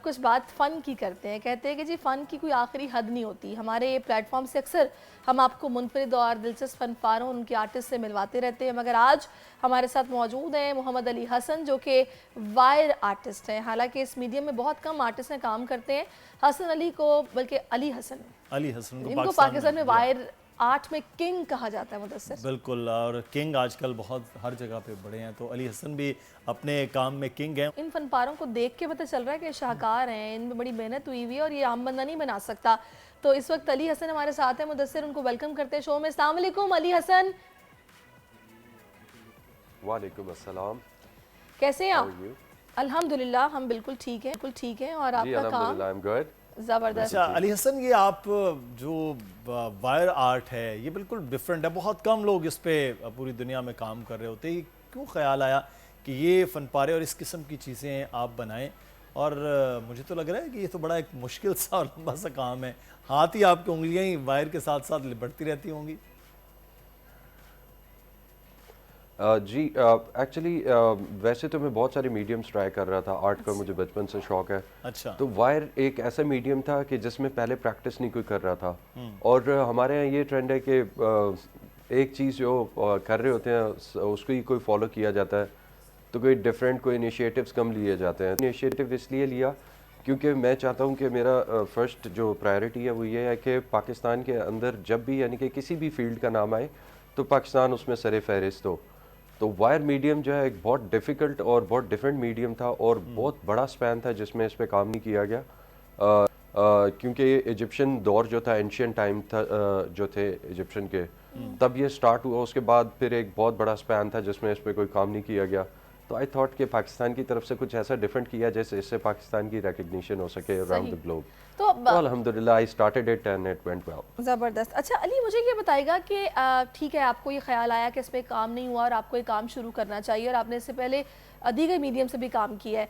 कुछ बात फ़न की करते हैं। कहते हैं कि जी फ़न की कोई आखिरी हद नहीं होती। हमारे ये प्लेटफॉर्म से अक्सर हम आपको मुनफरिद और दिलचस्प फ़नकारों उनके आर्टिस्ट से मिलवाते रहते हैं, मगर आज हमारे साथ मौजूद हैं मोहम्मद अली हसन, जो कि वायर आर्टिस्ट हैं। हालांकि इस मीडियम में बहुत कम आर्टिस्ट हैं काम करते हैं। हसन अली को, बल्कि अली हसन को इनको पाकिस्तान में वायर आर्ट में किंग कहा जाता है मुदस्सिर। बिल्कुल, और किंग आजकल बहुत हर जगह पे बड़े हैं, तो अली हसन भी अपने काम में किंग हैं। इन फनकारों को देख के पता चल रहा है कि शाहकार हैं, इनमें बड़ी मेहनत हुई हुई है और ये आम बंदा नहीं बना सकता। तो इस वक्त अली हसन हमारे साथ है मुदस्सिर, उनको वेलकम करते हैं शो में। अस्सलाम वालेकुम अली हसन। वालेकुम अस्सलाम। कैसे हैं आप? अल्हम्दुलिल्लाह हम बिल्कुल ठीक हैं और आपका काम ज़बरदस्त। अच्छा अली हसन, ये आप जो वायर आर्ट है ये बिल्कुल डिफरेंट है, बहुत कम लोग इस पे पूरी दुनिया में काम कर रहे होते हैं। क्यों ख्याल आया कि ये फनपारे और इस किस्म की चीज़ें आप बनाएं? और मुझे तो लग रहा है कि ये तो बड़ा एक मुश्किल सा और लंबा सा काम है। हाथ ही आपकी उंगलियां ही वायर के साथ साथ लिपटती रहती होंगी। जी एक्चुअली वैसे तो मैं बहुत सारे मीडियम्स ट्राई कर रहा था। आर्ट का मुझे बचपन से शौक है। अच्छा। तो वायर एक ऐसा मीडियम था कि जिसमें पहले प्रैक्टिस नहीं कोई कर रहा था। और हमारे यहाँ ये ट्रेंड है कि एक चीज़ जो कर रहे होते हैं उसको ही कोई फॉलो किया जाता है, तो कोई डिफरेंट कोई इनिशिएटिव्स कम लिए जाते हैं। इनिशिएटिव इसलिए लिया क्योंकि मैं चाहता हूँ कि मेरा फर्स्ट जो प्रायोरिटी है वो ये है कि पाकिस्तान के अंदर जब भी यानी कि किसी भी फील्ड का नाम आए तो पाकिस्तान उसमें सरे फहरिस्त हो। तो वायर मीडियम जो है एक बहुत डिफ़िकल्ट और बहुत डिफरेंट मीडियम था और बहुत बड़ा स्पैन था जिसमें इस पर काम नहीं किया गया। क्योंकि इजिप्शियन दौर जो था, एंशियन टाइम था, जो थे इजिप्शियन के, तब ये स्टार्ट हुआ। उसके बाद फिर एक बहुत बड़ा स्पैन था जिसमें इस पर कोई काम नहीं किया गया। तो आई थॉट कि पाकिस्तान की तरफ से कुछ ऐसा डिफरेंट किया जैसे इससे पाकिस्तान की रिकग्निशन हो सके अराउंड द ग्लोब। तो अल्हम्दुलिल्लाह I started it and it went well. ज़बरदस्त। अच्छा अली, मुझे ये बताइएगा कि ठीक है, आपको ये ख्याल आया कि इस पर काम नहीं हुआ और आपको ये काम शुरू करना चाहिए, और आपने इससे पहले दीगर मीडियम से भी काम किया है।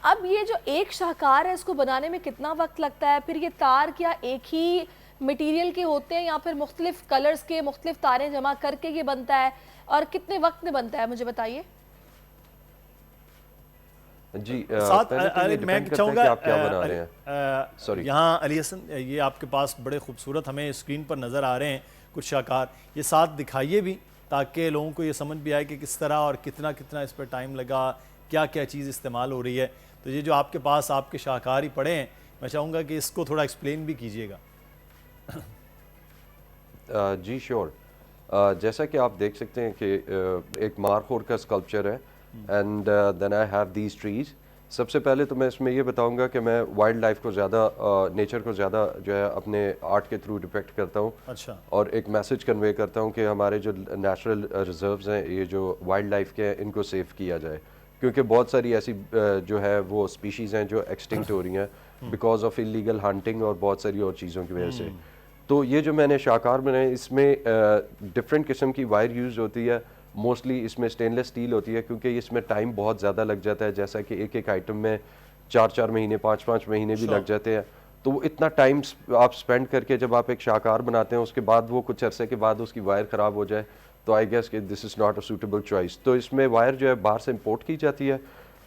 अब ये जो एक शाहकार है इसको बनाने में कितना वक्त लगता है? फिर ये तार क्या एक ही मटेरियल के होते हैं या फिर मुख्तलिफ कलर्स के मुख्तलिफ तारें जमा करके ये बनता है, और कितने वक्त में बनता है, मुझे बताइए। जी साथ मैं चाहूँगा आप क्या बना रहे हैं। सॉरी, यहाँ अली हसन, ये आपके पास बड़े खूबसूरत हमें स्क्रीन पर नज़र आ रहे हैं कुछ शाहकार, ये साथ दिखाइए भी ताकि लोगों को ये समझ भी आए कि किस तरह और कितना कितना इस पर टाइम लगा, क्या क्या चीज़ इस्तेमाल हो रही है। तो ये जो आपके पास आपके शाहकार ही पड़े हैं, मैं चाहूँगा कि इसको थोड़ा एक्सप्लेन भी कीजिएगा। जी श्योर। जैसा कि आप देख सकते हैं कि एक मारखोर का स्कल्पचर है and then I have these trees. सबसे पहले तो मैं इसमें ये बताऊंगा कि मैं वाइल्ड लाइफ को ज़्यादा, नेचर को ज़्यादा जो है अपने आर्ट के थ्रू डिपेक्ट करता हूँ। अच्छा। और एक मैसेज कन्वे करता हूँ कि हमारे जो नेचुरल रिजर्व्स हैं, ये जो वाइल्ड लाइफ के हैं, इनको सेव किया जाए, क्योंकि बहुत सारी ऐसी जो है वो स्पीशीज़ हैं जो एक्सटिंक्ट हो रही हैं बिकॉज ऑफ इलीगल हंटिंग और बहुत सारी और चीज़ों की वजह से। तो ये जो मैंने शाहकार बनाए, इसमें डिफरेंट किस्म की वायर यूज़ होती है। मोस्टली इसमें स्टेनलेस स्टील होती है क्योंकि इसमें टाइम बहुत ज़्यादा लग जाता है, जैसा कि एक एक आइटम में 4-4 महीने 5-5 महीने भी लग जाते हैं। तो वो इतना टाइम आप स्पेंड करके जब आप एक शाहकार बनाते हैं, उसके बाद वो कुछ अरसे के बाद उसकी वायर ख़राब हो जाए, तो आई गेस कि this is not a suitable choice. तो इसमें वायर जो है बाहर से इम्पोर्ट की जाती है।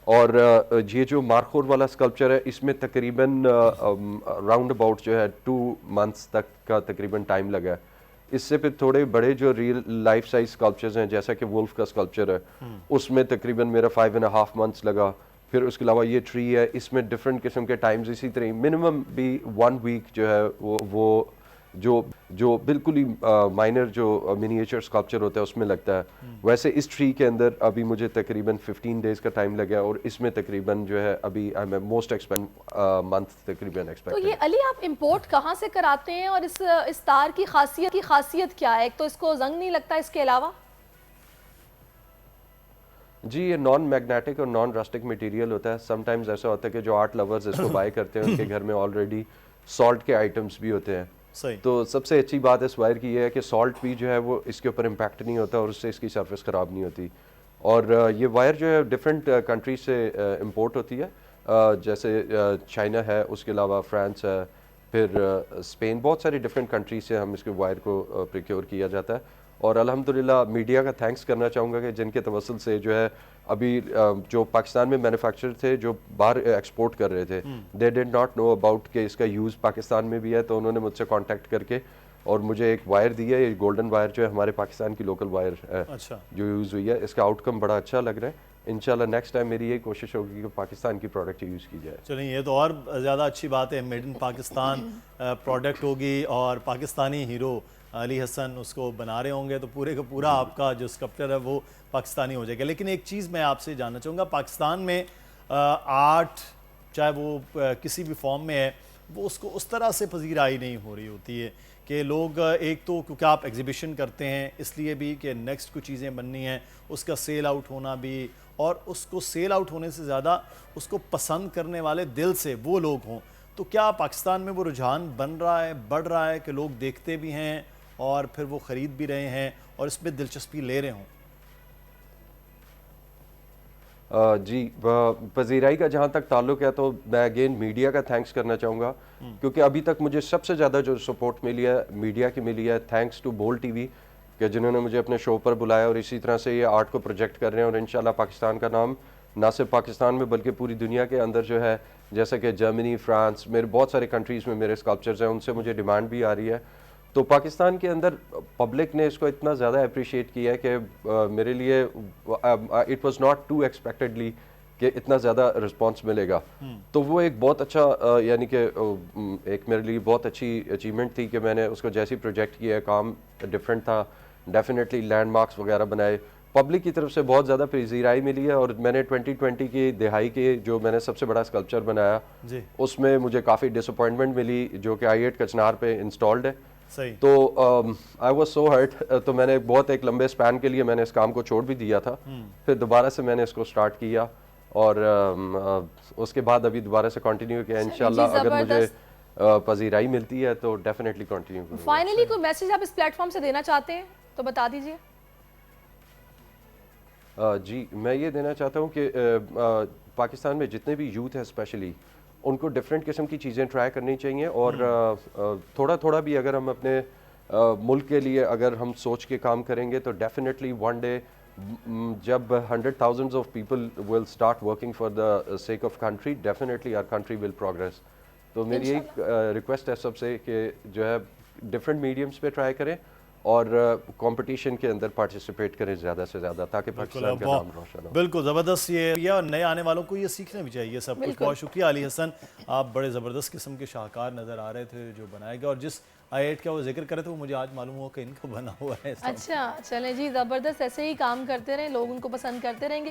और ये जो मारखोर वाला स्कल्पचर है, इसमें तकरीबन राउंड अबाउट जो है 2 मंथ्स तक का तकरीबन टाइम लगा है। इससे फिर थोड़े बड़े जो रियल लाइफ साइज स्कल्पचर्स हैं, जैसा कि वुल्फ का स्कल्पचर है, उसमें तकरीबन मेरा 5.5 मंथ्स लगा। फिर उसके अलावा ये ट्री है, इसमें डिफरेंट किस्म के टाइम्स, इसी तरह मिनिमम भी 1 वीक जो है वो जो बिल्कुल ही माइनर जो मिनिएचर स्कल्पचर होता है उसमें लगता है। वैसे इस ट्री के अंदर अभी मुझे तकरीबन 15 डेज का टाइम लगा और इसमें तकरीबन जो है अभी I am most expect month तकरीबन एक्सपेक्ट। तो ये अली, आप इंपोर्ट कहाँ से कराते हैं और इस तार की खासियत क्या है? एक तो इसको जंग नहीं लगता, इसके अलावा जी ये नॉन मैग्नेटिक और नॉन रस्टिक मटेरियल होता है। समटाइम्स ऐसा होता है कि जो आर्ट लवर्स इसको बाय करते हैं उनके घर में ऑलरेडी सॉल्ट के आइटम्स भी होते हैं। सही। तो सबसे अच्छी बात इस वायर की ये है कि सॉल्ट भी जो है वो इसके ऊपर इम्पैक्ट नहीं होता और उससे इसकी सरफेस ख़राब नहीं होती। और ये वायर जो है डिफरेंट कंट्रीज से इम्पोर्ट होती है, जैसे चाइना है, उसके अलावा फ्रांस है, फिर स्पेन, बहुत सारी डिफरेंट कंट्रीज से हम इसके वायर को प्रिक्योर किया जाता है। और अल्हम्दुलिल्लाह मीडिया का थैंक्स करना चाहूँगा कि जिनके तवस्सुल से जो है अभी जो पाकिस्तान में मैन्युफैक्चर थे जो बाहर एक्सपोर्ट कर रहे थे, they did not know about कि इसका यूज़ पाकिस्तान में भी है, तो उन्होंने मुझसे कांटेक्ट करके और मुझे एक वायर दी है, ये गोल्डन वायर जो है हमारे पाकिस्तान की लोकल वायर है, अच्छा, जो यूज़ हुई है। इसका आउटकम बड़ा अच्छा लग रहा है। इंशाल्लाह नेक्स्ट टाइम मेरी यही कोशिश होगी कि पाकिस्तान की प्रोडक्ट यूज़ की जाए। चलिए ये तो और ज़्यादा अच्छी बात है, मेड इन पाकिस्तान प्रोडक्ट होगी और पाकिस्तानी हीरो अली हसन उसको बना रहे होंगे, तो पूरे का पूरा आपका जो स्कल्पचर है वो पाकिस्तानी हो जाएगा। लेकिन एक चीज़ मैं आपसे जानना चाहूँगा, पाकिस्तान में आर्ट चाहे वो किसी भी फॉर्म में है, वो उसको उस तरह से पजीराई नहीं हो रही होती है कि लोग एक तो क्योंकि आप एग्जीबिशन करते हैं इसलिए भी कि नेक्स्ट कुछ चीज़ें बननी हैं, उसका सेल आउट होना भी, और उसको सेल आउट होने से ज़्यादा उसको पसंद करने वाले दिल से वो लोग हों। तो क्या पाकिस्तान में वो रुझान बन रहा है, बढ़ रहा है कि लोग देखते भी हैं और फिर वो ख़रीद भी रहे हैं और इसमें दिलचस्पी ले रहे हों? जी, पजीराई का जहाँ तक ताल्लुक है तो मैं अगेन मीडिया का थैंक्स करना चाहूँगा, क्योंकि अभी तक मुझे सबसे ज़्यादा जो सपोर्ट मिली है मीडिया की मिली है, थैंक्स टू बोल टीवी कि जिन्होंने मुझे अपने शो पर बुलाया और इसी तरह से ये आर्ट को प्रोजेक्ट कर रहे हैं। और इंशाल्लाह पाकिस्तान का नाम ना सिर्फ पाकिस्तान में बल्कि पूरी दुनिया के अंदर जो है, जैसे कि जर्मनी, फ्रांस, मेरे बहुत सारे कंट्रीज़ में मेरे स्कल्पचर्स हैं, उनसे मुझे डिमांड भी आ रही है। तो पाकिस्तान के अंदर पब्लिक ने इसको इतना ज़्यादा अप्रिशिएट किया है कि मेरे लिए it was not to expectedly कि इतना ज़्यादा रिस्पांस मिलेगा। तो वो एक बहुत अच्छा यानी कि एक मेरे लिए बहुत अच्छी अचीवमेंट थी कि मैंने उसको जैसे ही प्रोजेक्ट किया, काम डिफरेंट था, डेफिनेटली लैंडमार्क्स वगैरह बनाए, पब्लिक की तरफ से बहुत ज़्यादा पजीराई मिली है। और मैंने 2020 की दिहाई के जो मैंने सबसे बड़ा स्कल्पचर बनाया जी, उसमें मुझे काफ़ी डिसअपॉइंटमेंट मिली, जो कि I8 कचनार पे इंस्टॉल्ड है। सही। तो आई वॉज सो हर्ट, तो मैंने बहुत एक लंबे स्पैन के लिए मैंने इस काम को छोड़ भी दिया था। फिर दोबारा से मैंने इसको स्टार्ट किया और उसके बाद अभी दोबारा से कंटिन्यू किया। इंशाल्लाह अगर मुझे पजीराई मिलती है तो डेफिनेटली कंटिन्यू करूंगा। फाइनली कोई मैसेज आप इस प्लेटफॉर्म से देना चाहते हैं तो बता दीजिए। जी, मैं ये देना चाहता हूँ कि पाकिस्तान में जितने भी यूथ है स्पेशली, उनको डिफरेंट किस्म की चीज़ें ट्राई करनी चाहिए। और थोड़ा थोड़ा भी अगर हम अपने मुल्क के लिए अगर हम सोच के काम करेंगे तो डेफिनेटली वन डे जब 100,000 of people will start working for the sake of country, definitely our country will progress. तो मेरी एक रिक्वेस्ट है सबसे कि जो है डिफरेंट मीडियम्स पे ट्राई करें और कंपटीशन के अंदर पार्टिसिपेट करें ज़्यादा से ज़्यादा, ताकि पाकिस्तान का नाम रोशन हो। बिल्कुल ज़बरदस्त, ये और नए आने वालों को ये सीखना भी चाहिए सब कुछ। बहुत शुक्रिया अली हसन, आप बड़े ज़बरदस्त किस्म के शाहकार नज़र आ रहे थे जो बनाए गए, और जिस I8 का वो जिक्र करे थे वो मुझे आज मालूम हुआ कि इनका बना हुआ है। अच्छा, चलें जी, ज़बरदस्त, ऐसे ही काम करते रहें, लोग उनको पसंद करते रहेंगे।